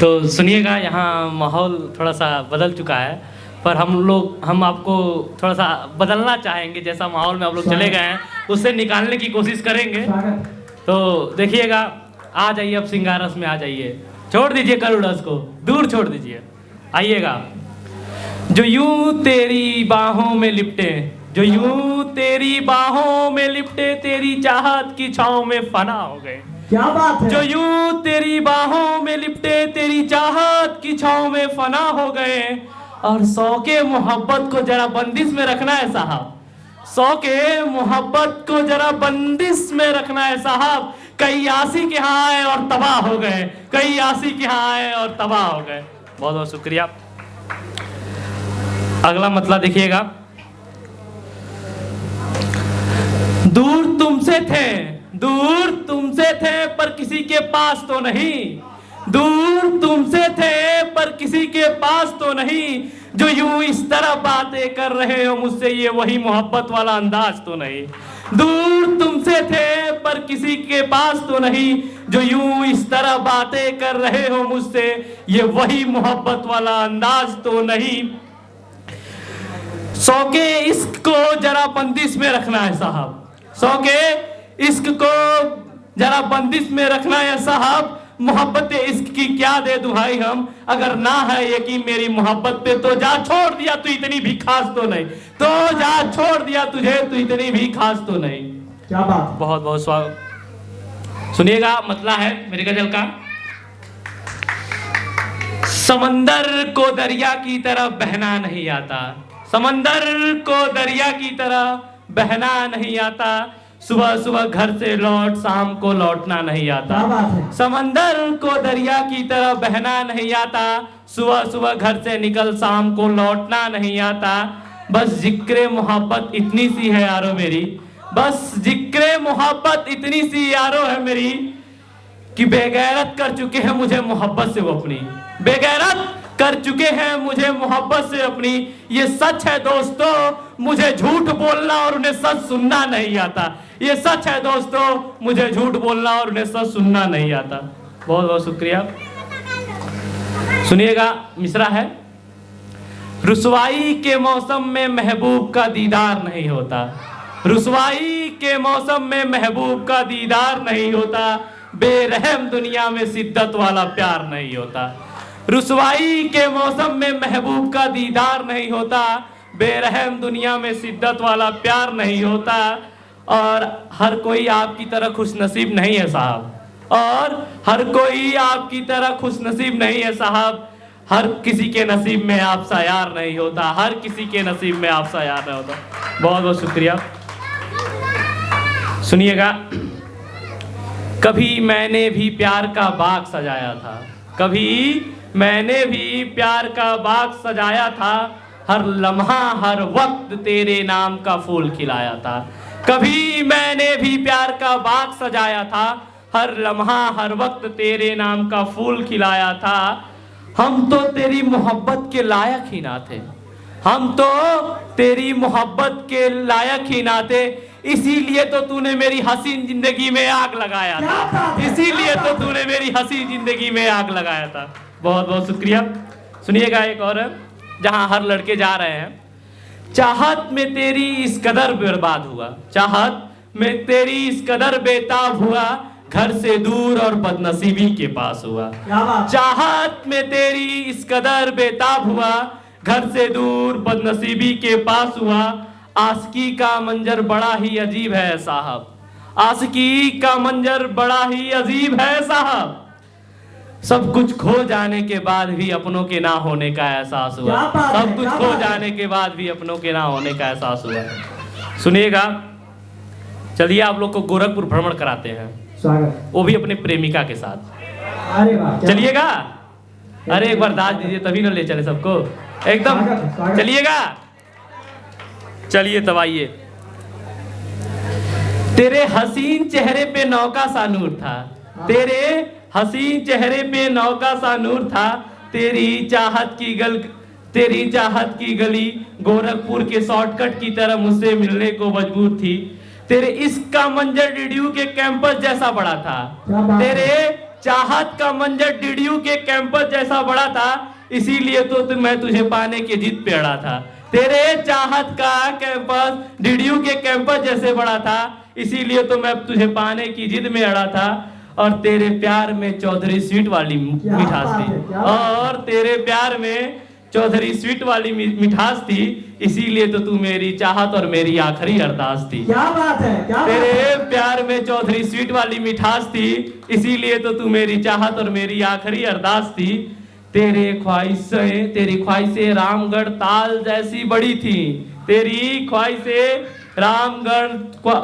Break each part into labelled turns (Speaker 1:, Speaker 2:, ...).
Speaker 1: तो सुनिएगा, यहाँ माहौल थोड़ा सा बदल चुका है, पर हम आपको थोड़ा सा बदलना चाहेंगे। जैसा माहौल में आप लोग चले गए हैं उससे निकालने की कोशिश करेंगे। तो देखिएगा, आ जाइए अब सिंगारस में आ जाइए, छोड़ दीजिए करुणस को, दूर छोड़ दीजिए, आइएगा। जो यूं तेरी बाहों में लिपटे, जो यूं तेरी बाहों में लिपटे, तेरी चाहत की छांव में फना हो गए।
Speaker 2: क्या बात है।
Speaker 1: जो यूं तेरी बाहों में लिपटे, तेरी चाहत की छांव में फना हो गए। और शौके मोहब्बत को जरा बंदिश में रखना है साहब, शौके मोहब्बत को जरा बंदिश में रखना है साहब। कई आशिक यहाँ आए और तबाह हो गए, कई आशिक यहाँ आए और तबाह हो गए। बहुत बहुत शुक्रिया। अगला मतला देखिएगा। दूर तुमसे थे, दूर तुमसे थे पर किसी के पास तो नहीं, दूर तुमसे थे पर किसी के पास तो नहीं। जो यूं इस तरह बातें कर रहे हो मुझसे, ये वही मोहब्बत वाला अंदाज तो नहीं। दूर तुमसे थे पर किसी के पास तो नहीं, जो यूं इस तरह बातें कर रहे हो मुझसे, ये वही मोहब्बत वाला अंदाज तो नहीं। शौके इश्क को जरा बंदिश में रखना है साहब, शौके इश्क को जरा बंदिश में रखना है साहब। मोहब्बत इश्क की क्या दे दुहाई हम, अगर ना है यकीन मेरी मोहब्बत पे तो जा छोड़ दिया, तू इतनी भी खास तो नहीं, तो जा छोड़ दिया तुझे, तू इतनी भी खास तो नहीं।
Speaker 2: क्या बात।
Speaker 1: बहुत बहुत स्वागत। सुनिएगा, मतला है मेरी गजल का। समंदर को दरिया की तरह बहना नहीं आता, समंदर को दरिया की तरह बहना नहीं आता। सुबह सुबह घर से लौट, शाम को लौटना नहीं आता। समंदर को दरिया की तरह बहना नहीं आता, सुबह सुबह घर से निकल, शाम को लौटना नहीं आता। बस जिक्रे मोहब्बत इतनी सी है यारो मेरी, बस जिक्रे मोहब्बत इतनी सी यारो है मेरी, कि बेगैरत कर चुके हैं मुझे मोहब्बत से वो अपनी, बेगैरत कर चुके हैं मुझे मोहब्बत से अपनी। ये सच है दोस्तों, मुझे झूठ बोलना और उन्हें सच सुनना नहीं आता। ये सच है दोस्तों, मुझे झूठ बोलना और उन्हें सच सुनना नहीं आता। बहुत बहुत शुक्रिया। सुनिएगा, मिसरा है। रुसवाई के मौसम में महबूब का दीदार नहीं होता, रुसवाई के मौसम में महबूब का दीदार नहीं होता। बेरहम दुनिया में शिद्दत वाला प्यार नहीं होता, रुसवाई के मौसम में महबूब का दीदार नहीं होता। बेरहम दुनिया में शिद्दत वाला प्यार नहीं होता। और हर कोई आपकी तरह खुशनसीब नहीं है साहब, और हर कोई आपकी तरह खुशनसीब नहीं है साहब। हर किसी के नसीब में आपसा यार नहीं होता, हर किसी के नसीब में आपसा यार नहीं होता। बहुत बहुत शुक्रिया। सुनिएगा, कभी मैंने भी प्यार का बाग सजाया था, कभी मैंने भी प्यार का बाग सजाया था। हर लम्हा हर वक्त तेरे नाम का फूल खिलाया था, कभी मैंने भी प्यार का बाग सजाया था। हर लम्हा हर वक्त तेरे नाम का फूल खिलाया था। हम तो तेरी मोहब्बत के लायक ही ना थे, हम तो तेरी मोहब्बत के लायक ही ना थे। इसीलिए तो तूने मेरी हसीन जिंदगी में आग लगाया था, इसीलिए तो तूने मेरी हसीन जिंदगी में आग लगाया था। बहुत बहुत शुक्रिया। सुनिएगा एक और, जहां हर लड़के जा रहे हैं। चाहत में तेरी इस कदर बर्बाद हुआ, चाहत में तेरी इस कदर बेताब हुआ, घर से दूर और बदनसीबी के पास हुआ। चाहत में तेरी इस कदर बेताब हुआ, घर से दूर बदनसीबी के पास हुआ। आशिकी का मंजर बड़ा ही अजीब है साहब, आशिकी का मंजर बड़ा ही अजीब है साहब। सब कुछ खो जाने के बाद भी अपनों के ना होने का एहसास हुआ, सब कुछ खो जाने के बाद भी अपनों के ना होने का एहसास हुआ। सुनिएगा, चलिए आप लोग को गोरखपुर भ्रमण कराते हैं, वो भी अपने प्रेमिका के साथ।
Speaker 2: अरे वाह,
Speaker 1: चलिएगा। अरे एक बार दाद दीजिए तभी ना ले चले सबको एकदम। चलिएगा, चलिए तब आइए। तेरे हसीन चेहरे पे नौका सा नूर था, तेरे हसीन चेहरे पे नौका सा नूर था। तेरी चाहत की गली गोरखपुर के शॉर्टकट की तरह मुझसे मिलने को मजबूर थी। तेरे इश्क का मंजर डीडीयू के कैंपस जैसा बड़ा था, तेरे चाहत का मंजर डीडीयू के कैंपस जैसा बड़ा था, इसीलिए तो मैं तुझे पाने की जिद पे अड़ा था। तेरे चाहत का कैंपस डीडीयू के कैंपस जैसे बड़ा था, इसीलिए तो मैं तुझे पाने की जिद में अड़ा था। और तेरे प्यार में चौधरी स्वीट वाली मिठास थी, और तेरे प्यार में चौधरी स्वीट वाली मिठास थी, इसीलिए तो तू मेरी चाहत और मेरी आखिरी अरदास थी।
Speaker 2: क्या बात है, क्या
Speaker 1: तेरे प्यार में चौधरी स्वीट वाली मिठास थी, इसीलिए तो तू मेरी चाहत और मेरी आखिरी अरदास थी। तेरी ख्वाहिशें रामगढ़ ताल जैसी बड़ी थी, तेरी ख्वाहिशें रामगढ़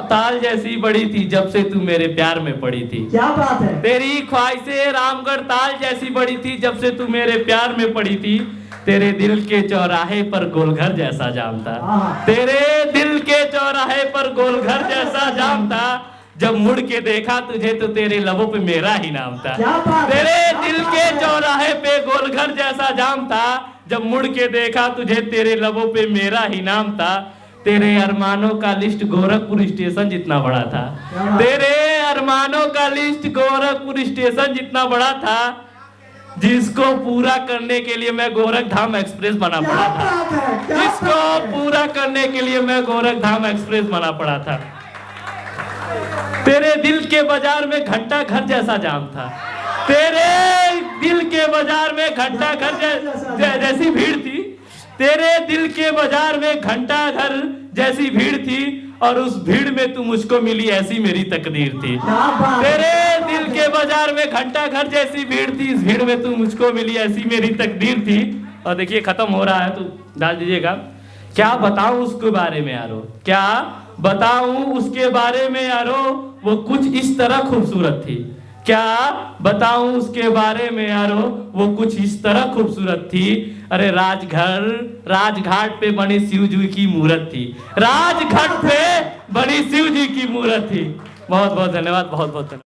Speaker 1: ताल जैसी बड़ी थी, जब से तू मेरे प्यार में पड़ी थी।
Speaker 2: क्या बात है।
Speaker 1: तेरी ख्वाहिशें रामगढ़ ताल जैसी बड़ी थी, जब से तू मेरे प्यार में पड़ी थी। तेरे दिल के चौराहे पर गोलघर जैसा जाम था, तेरे दिल के चौराहे पर गोलघर जैसा जाम था, जब मुड़ के देखा तुझे तो तेरे लबों पे मेरा ही नाम था। तेरे दिल के चौराहे पे गोलघर जैसा जाम था, जब मुड़ के देखा तुझे तेरे लबों पे मेरा ही नाम था। तेरे अरमानों का लिस्ट गोरखपुर स्टेशन जितना बड़ा था, तेरे अरमानों का लिस्ट गोरखपुर स्टेशन जितना बड़ा था, जिसको पूरा करने के लिए मैं गोरखधाम एक्सप्रेस बना पड़ा था, जिसको पूरा करने के लिए मैं गोरखधाम एक्सप्रेस बना पड़ा था। तेरे दिल के बाजार में घंटा घर जैसा जाम था, तेरे दिल के बाजार में घंटा घर जैसी भीड़ थी, तेरे दिल के बाजार में घंटा घर जैसी भीड़ थी, और उस भीड़ में तू मुझको मिली ऐसी मेरी तकदीर थी। तेरे दिल के बाजार में घंटा घर जैसी भीड़ थी, इस भीड़ में तू मुझको मिली ऐसी मेरी तकदीर थी। और देखिए खत्म हो रहा है तो डाल दीजिएगा। क्या बताऊं उसके बारे में यारो, क्या बताऊं उसके बारे में यारो, वो कुछ इस तरह खूबसूरत थी। क्या बताऊं उसके बारे में यारो, वो कुछ इस तरह खूबसूरत थी। अरे राजघाट पे बनी शिव जी की मूर्त थी, राजघाट पे बनी शिव जी की मूर्त थी। बहुत बहुत धन्यवाद, बहुत बहुत धन्यवाद।